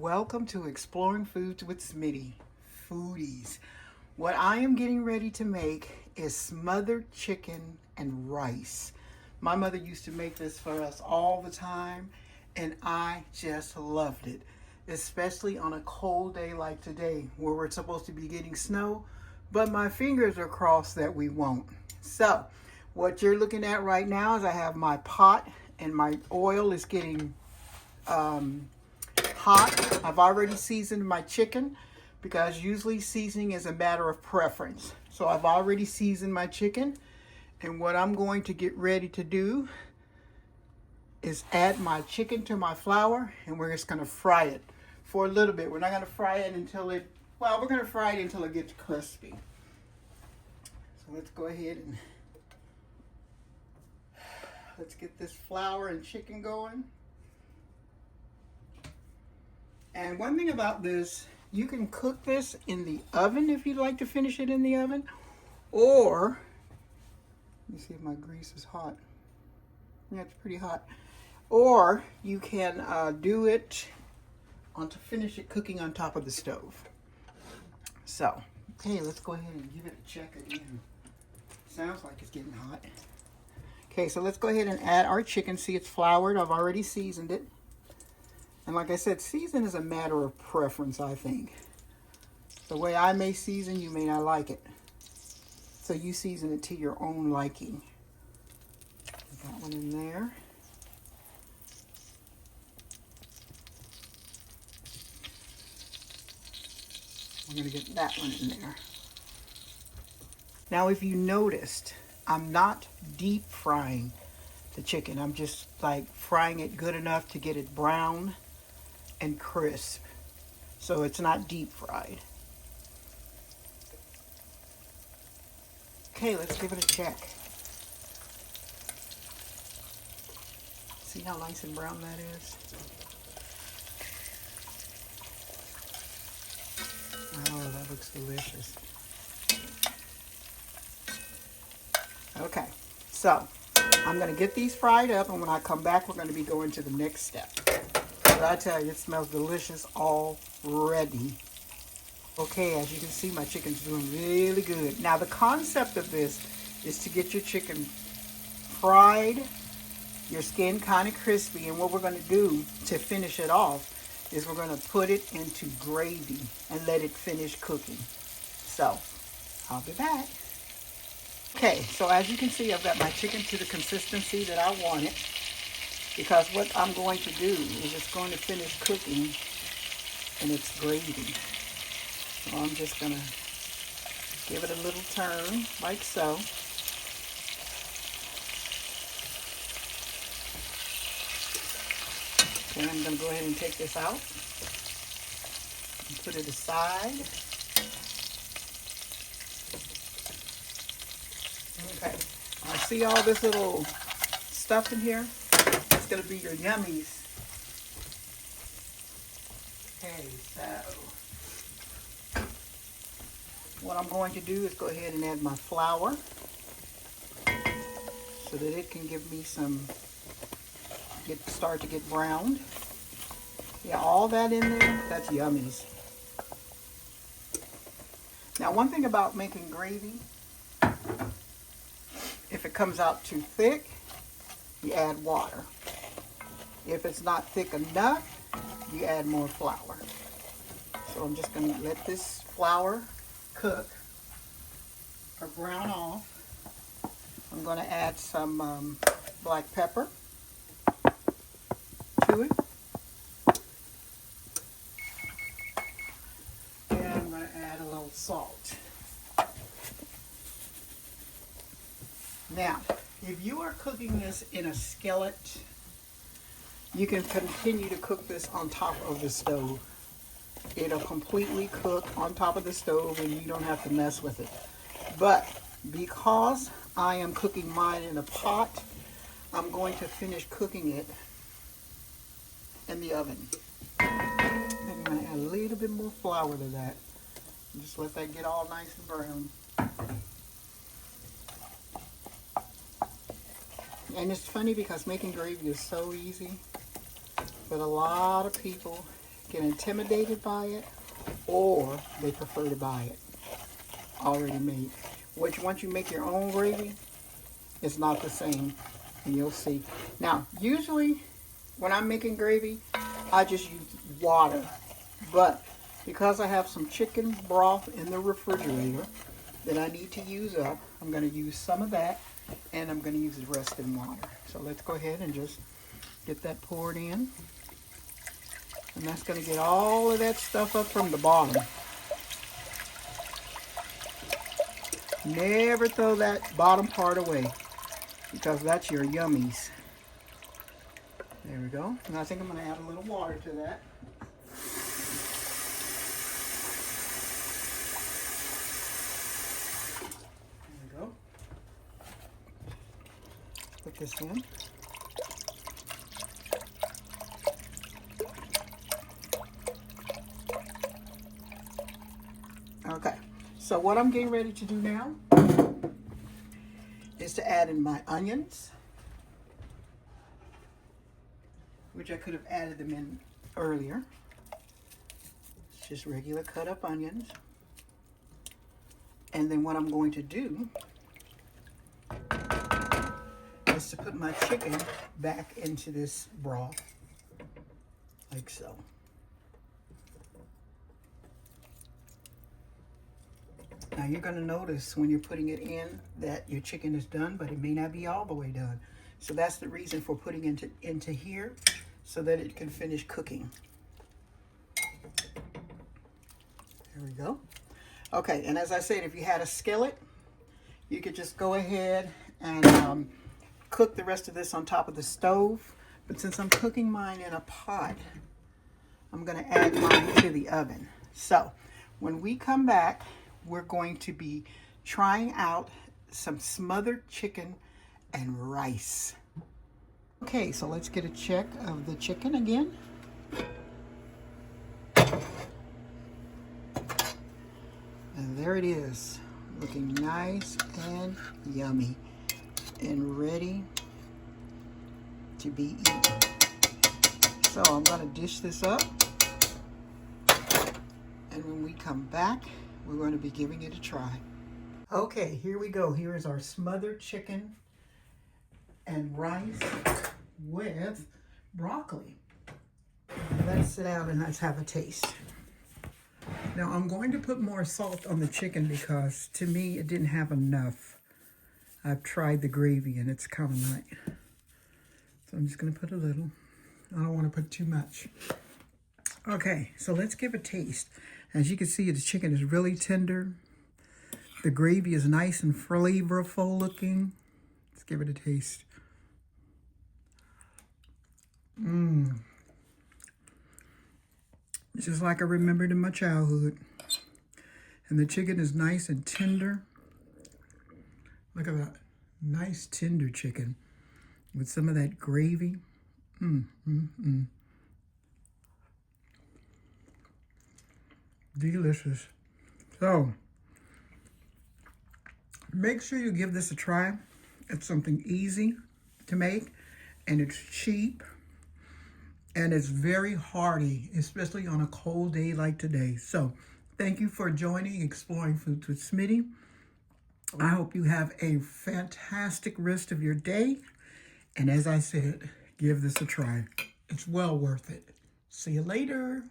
Welcome to Exploring Foods with Smitty, Foodies. What I am getting ready to make is smothered chicken and rice. My mother used to make this for us all the time, and I just loved it, especially on a cold day like today where we're supposed to be getting snow, but my fingers are crossed that we won't. So, what you're looking at right now is I have my pot and my oil is getting hot. I've already seasoned my chicken because usually seasoning is a matter of preference. So I've already seasoned my chicken, and what I'm going to get ready to do is add my chicken to my flour, and we're just going to fry it for a little bit. We're not going to fry it until we're going to fry it until it gets crispy. So let's go ahead and let's get this flour and chicken going. And one thing about this, you can cook this in the oven if you'd like to finish it in the oven, or, let me see if my grease is hot. Yeah, it's pretty hot. Or you can do it to finish it cooking on top of the stove. So, okay, let's go ahead and give it a check again. Sounds like it's getting hot. Okay, so let's go ahead and add our chicken. See, it's floured. I've already seasoned it. And like I said, season is a matter of preference, I think. The way I may season, you may not like it. So you season it to your own liking. Put that one in there. We're going to get that one in there. Now, if you noticed, I'm not deep frying the chicken. I'm just like frying it good enough to get it brown and crisp, so it's not deep fried. Okay, let's give it a check. See how nice and brown that is? Oh, that looks delicious. Okay, so I'm going to get these fried up, and when I come back, we're going to be going to the next step. But I tell you, it smells delicious already. Okay, as you can see, my chicken's doing really good. Now, the concept of this is to get your chicken fried, your skin kind of crispy, and what we're going to do to finish it off is we're going to put it into gravy and let it finish cooking. So, I'll be back. Okay, so as you can see, I've got my chicken to the consistency that I want it, because what I'm going to do is it's going to finish cooking in its gravy. So I'm just going to give it a little turn like so. Then I'm going to go ahead and take this out and put it aside. Okay, I see all this little stuff in here. It's going to be your yummies. Okay, so what I'm going to do is go ahead and add my flour so that it can give me start to get browned. Yeah, all that in there, that's yummies. Now, one thing about making gravy, if it comes out too thick, you add water. If it's not thick enough, you add more flour. So I'm just going to let this flour cook or brown off. I'm going to add some black pepper to it. And I'm going to add a little salt. Now, if you are cooking this in a skillet, you can continue to cook this on top of the stove. It'll completely cook on top of the stove and you don't have to mess with it. But because I am cooking mine in a pot, I'm going to finish cooking it in the oven. I'm going to add a little bit more flour to that. Just let that get all nice and brown. And it's funny because making gravy is so easy, but a lot of people get intimidated by it, or they prefer to buy it already made. Which once you make your own gravy, it's not the same, and you'll see. Now, usually when I'm making gravy, I just use water, but because I have some chicken broth in the refrigerator that I need to use up, I'm going to use some of that, and I'm going to use the rest in water. So let's go ahead and just get that poured in. And that's going to get all of that stuff up from the bottom. Never throw that bottom part away, because that's your yummies. There we go. And I think I'm going to add a little water to that. There we go. Put this in. Okay, so what I'm getting ready to do now is to add in my onions, which I could have added them in earlier. It's just regular cut up onions. And then what I'm going to do is to put my chicken back into this broth, like so. Now you're going to notice when you're putting it in that your chicken is done, but it may not be all the way done. So that's the reason for putting it into here, so that it can finish cooking. There we go. Okay, and as I said, if you had a skillet, you could just go ahead and cook the rest of this on top of the stove. But since I'm cooking mine in a pot, I'm going to add mine to the oven. So when we come back, we're going to be trying out some smothered chicken and rice. Okay, so let's get a check of the chicken again. And there it is, looking nice and yummy and ready to be eaten. So I'm going to dish this up, and when we come back, we're going to be giving it a try. Okay, here we go. Here is our smothered chicken and rice with broccoli. Let's sit down and let's have a taste. Now I'm going to put more salt on the chicken because to me it didn't have enough. I've tried the gravy and it's kind of light. So I'm just going to put a little. I don't want to put too much. Okay, so let's give a taste. As you can see, the chicken is really tender. The gravy is nice and flavorful looking. Let's give it a taste. It's just like I remembered in my childhood. And the chicken is nice and tender. Look at that. Nice tender chicken with some of that gravy. Delicious. So, make sure you give this a try. It's something easy to make, and it's cheap, and it's very hearty, especially on a cold day like today. So, thank you for joining Exploring Foods with Smitty. I hope you have a fantastic rest of your day, and as I said, give this a try. It's well worth it. See you later.